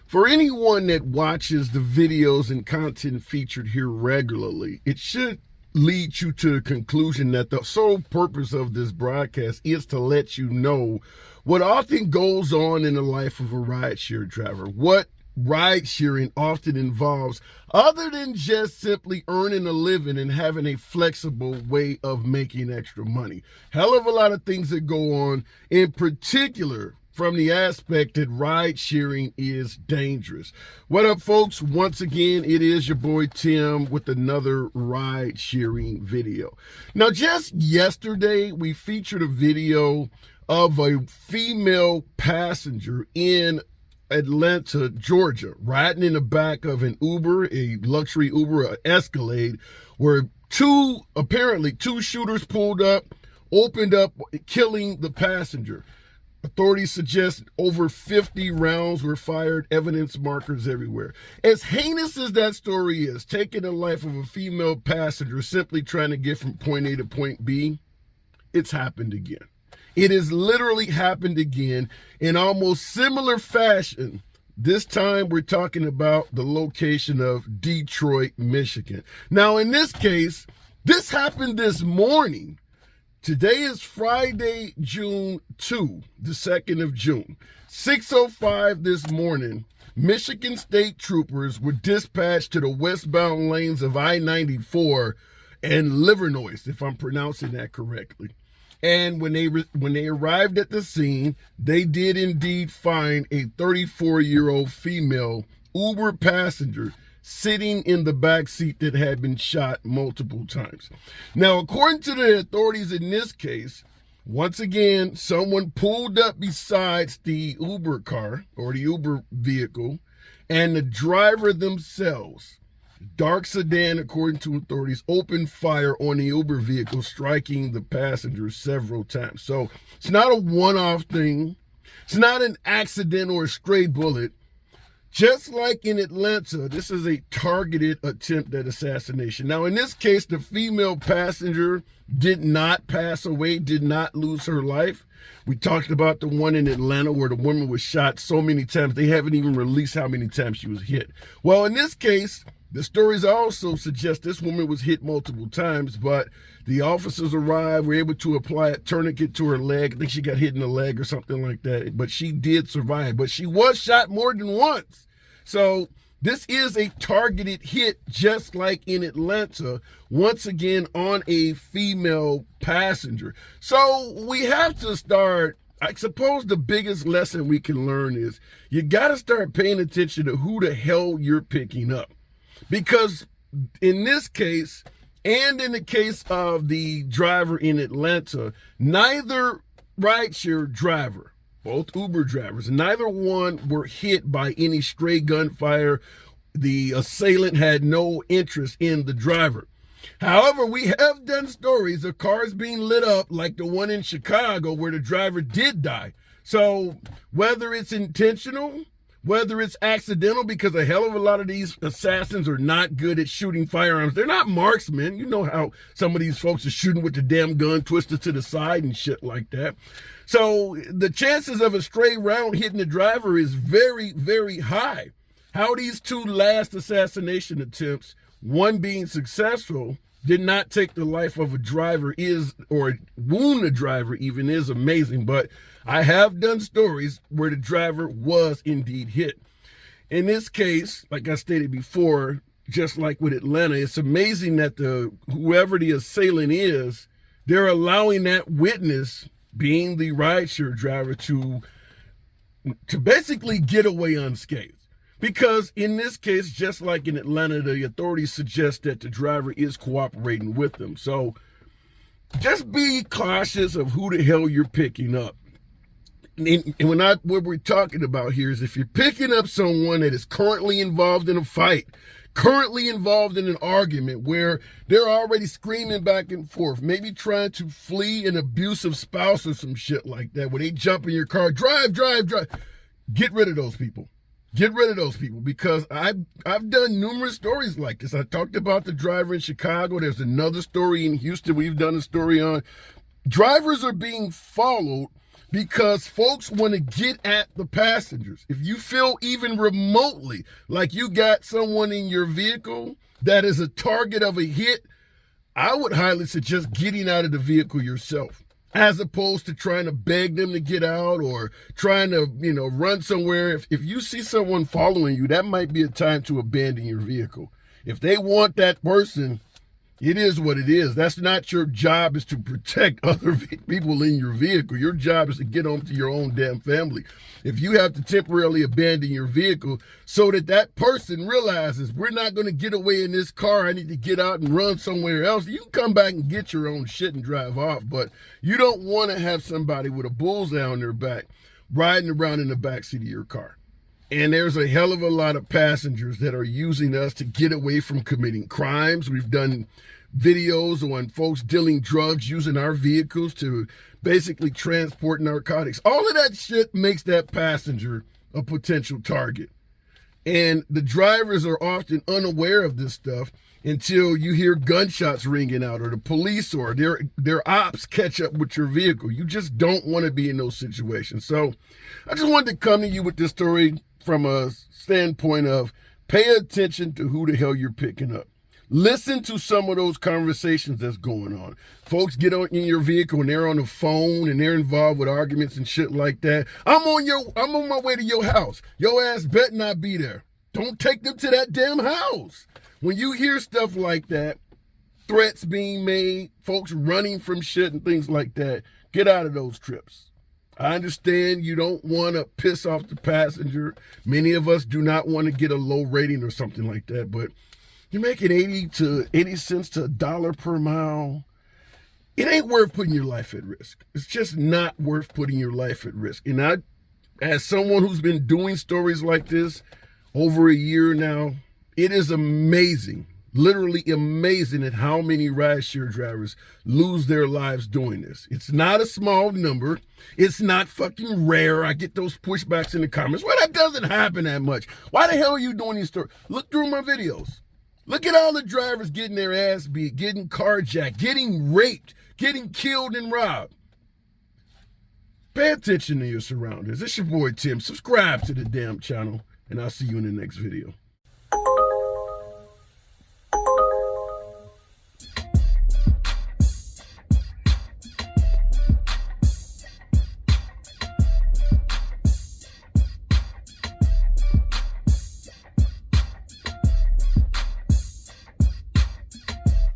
For anyone that watches the videos and content featured here regularly, it should lead you to the conclusion that the sole purpose of this broadcast is to let you know what often goes on in the life of a rideshare driver, what ride sharing often involves, other than just simply earning a living and having a flexible way of making extra money. Hell of a lot of things that go on, in particular from the aspect that ride sharing is dangerous. What up, folks? Once again, it is your boy Tim with another ride sharing video. Now, just yesterday, we featured a video of a female passenger in Atlanta, Georgia, riding in the back of an Uber, a luxury Uber, an Escalade, where apparently two shooters pulled up, opened up, killing the passenger. Authorities suggest over 50 rounds were fired, evidence markers everywhere. As heinous as that story is, taking the life of a female passenger simply trying to get from point A to point B, it's happened again. It has literally happened again in almost similar fashion. This time we're talking about the location of Detroit, Michigan. Now, in this case, this happened this morning. Today is Friday, June 2, the 2nd of June. 6:05 this morning, Michigan State troopers were dispatched to the westbound lanes of I-94 and Livernois, if I'm pronouncing that correctly. And when they arrived at the scene, they did indeed find a 34-year-old female Uber passenger sitting in the back seat that had been shot multiple times. Now, according to the authorities in this case, once again, someone pulled up besides the Uber car or the Uber vehicle, and the driver themselves, dark sedan, according to authorities, opened fire on the Uber vehicle, striking the passengers several times. So it's not a one-off thing. It's not an accident or a stray bullet. Just like in Atlanta, this is a targeted attempt at assassination. Now, in this case, the female passenger did not pass away, did not lose her life. We talked about the one in Atlanta where the woman was shot so many times, they haven't even released how many times she was hit. Well, in this case, the stories also suggest this woman was hit multiple times, but the officers arrived, were able to apply a tourniquet to her leg. I think she got hit in the leg or something like that, but she did survive. But she was shot more than once. So this is a targeted hit, just like in Atlanta, once again on a female passenger. So we have to start, I suppose the biggest lesson we can learn is you got to start paying attention to who the hell you're picking up. Because in this case, and in the case of the driver in Atlanta, neither rideshare driver, both Uber drivers, neither one were hit by any stray gunfire. The assailant had no interest in the driver. However, we have done stories of cars being lit up like the one in Chicago where the driver did die. So whether it's intentional, whether it's accidental, because a hell of a lot of these assassins are not good at shooting firearms. They're not marksmen. You know how some of these folks are shooting with the damn gun twisted to the side and shit like that. So the chances of a stray round hitting the driver is very, very high. How these two last assassination attempts, one being successful, did not take the life of a driver or wound a driver even, is amazing. But I have done stories where the driver was indeed hit. In this case, like I stated before, just like with Atlanta, it's amazing that whoever the assailant is, they're allowing that witness, being the rideshare driver, to basically get away unscathed. Because in this case, just like in Atlanta, the authorities suggest that the driver is cooperating with them. So just be cautious of who the hell you're picking up. And what we're talking about here is if you're picking up someone that is currently involved in a fight, currently involved in an argument where they're already screaming back and forth, maybe trying to flee an abusive spouse or some shit like that, where they jump in your car, drive, get rid of those people. Get rid of those people, because I've done numerous stories like this. I talked about the driver in Chicago. There's another story in Houston we've done a story on. Drivers are being followed because folks want to get at the passengers. If you feel even remotely like you got someone in your vehicle that is a target of a hit, I would highly suggest getting out of the vehicle yourself, as opposed to trying to beg them to get out or trying to, run somewhere. If you see someone following you, that might be a time to abandon your vehicle. If they want that person, it is what it is. That's not your job, is to protect other people in your vehicle. Your job is to get home to your own damn family. If you have to temporarily abandon your vehicle so that that person realizes, we're not going to get away in this car, I need to get out and run somewhere else, you can come back and get your own shit and drive off. But you don't want to have somebody with a bullseye on their back riding around in the backseat of your car. And there's a hell of a lot of passengers that are using us to get away from committing crimes. We've done videos on folks dealing drugs using our vehicles to basically transport narcotics. All of that shit makes that passenger a potential target. And the drivers are often unaware of this stuff until you hear gunshots ringing out or the police or their ops catch up with your vehicle. You just don't want to be in those situations. So I just wanted to come to you with this story from a standpoint of pay attention to who the hell you're picking up. Listen to some of those conversations that's going on. Folks get in your vehicle and they're on the phone and they're involved with arguments and shit like that. I'm on my way to your house. Your ass better not be there. Don't take them to that damn house. When you hear stuff like that, threats being made, folks running from shit and things like that, get out of those trips. I understand you don't want to piss off the passenger. Many of us do not want to get a low rating or something like that, but you're making 80 cents to $1 per mile. It ain't worth putting your life at risk. It's just not worth putting your life at risk. And I, as someone who's been doing stories like this over a year now, it is amazing, literally amazing at how many rideshare drivers lose their lives doing this. It's not a small number. It's not fucking rare. I get those pushbacks in the comments. Well, that doesn't happen that much. Why the hell are you doing these stories? Look through my videos. Look at all the drivers getting their ass beat, getting carjacked, getting raped, getting killed and robbed. Pay attention to your surroundings. It's your boy Tim. Subscribe to the damn channel, and I'll see you in the next video.